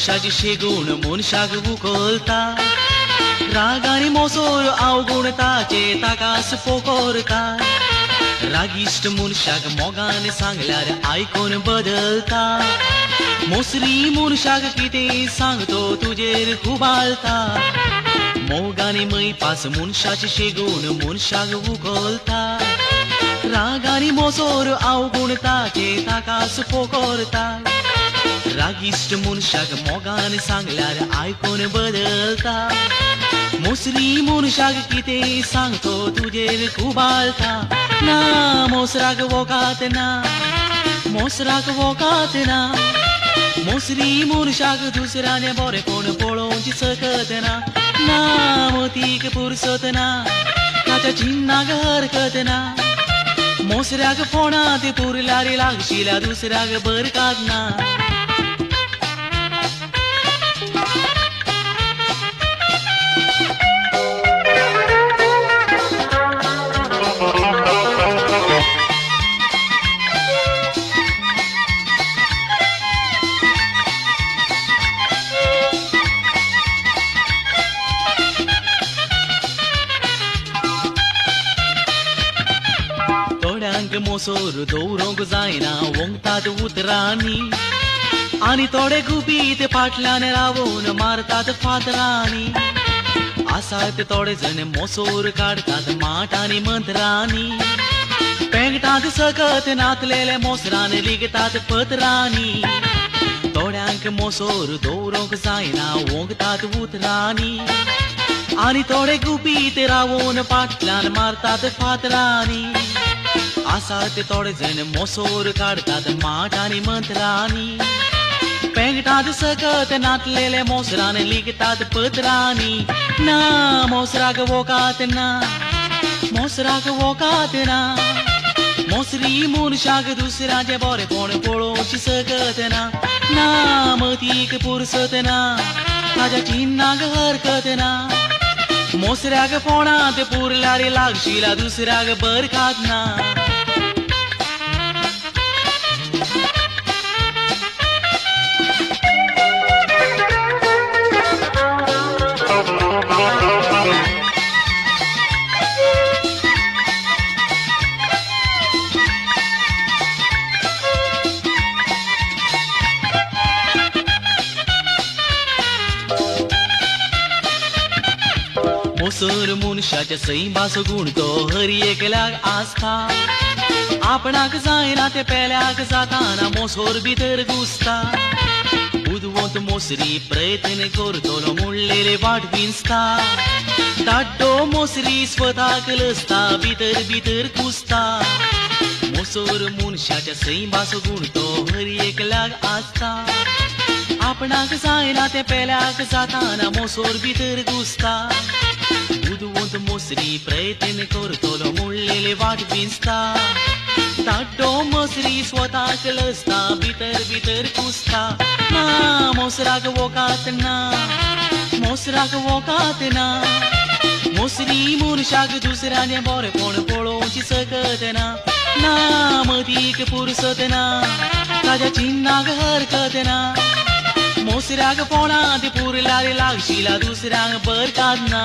मनशाची शेगूण मनशाक उखलता रागानी मोसोर अवगुणताचे ताकास पोकोरता रागिष्ट मनशाक मोगान सांगल्यार आयकून बदलता मोसरी मनशाक कितें सांगतो तुजेर खुबालता मोगानी मैपास मनशाची शेगूण मनशाक उखलता रागानी मोसोर अवगुणताचे ताकास पोकोरता रागिष्ट मनशाक मोगान सांगल्यार आयकून बदलता मोसरी मनशाक कितें सांगतो तुजेर खुबालता ना मोसराक वोकात ना मोसराक वोकात ना मोसरी मनशाक दुसऱ्याने बरें कोण पळोवची सकत ना मतीक पुरसत ना ताच्या चिन्नाक हरकत ना मोसऱ्याक फोणात पुरल्यार लागशिल्या दुसऱ्याक बरकात ना मोसोर दवरूंक जायना वोंगतात उतरांनी आनी थोडे गुपीत फाटल्यान रावून मारतात फातरांनी आसात थोडे जण मोसोर काडतात माट आनी मंत्रांनी पेंगटांत सकत नातलेले मोसरान लिगतात पत्रांनी थोड्यांक मोसोर दवरूंक जायना वोंगतात उतरांनी आनी थोडे गुपीत रावून फाटल्यान मारतात फातरांनी आसात थोडे जण मोसोर काडतात माट आनी मंत्रांनी पेंगटांत सकत नातलेले मोसरान लिगतात पत्रांनी ना मोसराक वोकात ना मोसराक वोकात ना मोसरी मनशाक दुसऱ्याचे बरें कोण पळोवची सकत ना मतीक पुरसत ना ताच्या चिन्नाक हरकत ना मोसऱ्याक फोणात पुरल्यार लागशिल्या दुसऱ्याक बरकात ना मोसर मनशाच्या सैमाचो गुण तो हरी एकल्याक आसता आपणाक जायना ते पेल्याक जाताना मोसोर भितर घुसता बुदवंत मोसरी प्रयत्न करतलो म्हणलेले वाट विंचता दाड्डो मोसरी स्वताक लसता भितर भितर घुसता मोसोर मनशाच्या सैमाचो गुण तो हरी एकल्याक आसता आपणाक जायना ते पेल्याक जाताना मोसोर भितर घुसता बुदवंत मोसरी प्रयत्न करतलो म्हणलेले वाट विंचता दाड्डो मोसरी स्वताक लसता भितर भितर घुसता ना मोसराक वोकात ना मोसराक वोकात ना मोसरी मनशाक दुसऱ्याने बरें कोण पळोवची सकत ना मतीक पुरसत ना ताच्या चिन्नाक हरकत ना मोसऱ्याक फोणात पुरल्यार लागशिल्या दुसऱ्याक बरकात ना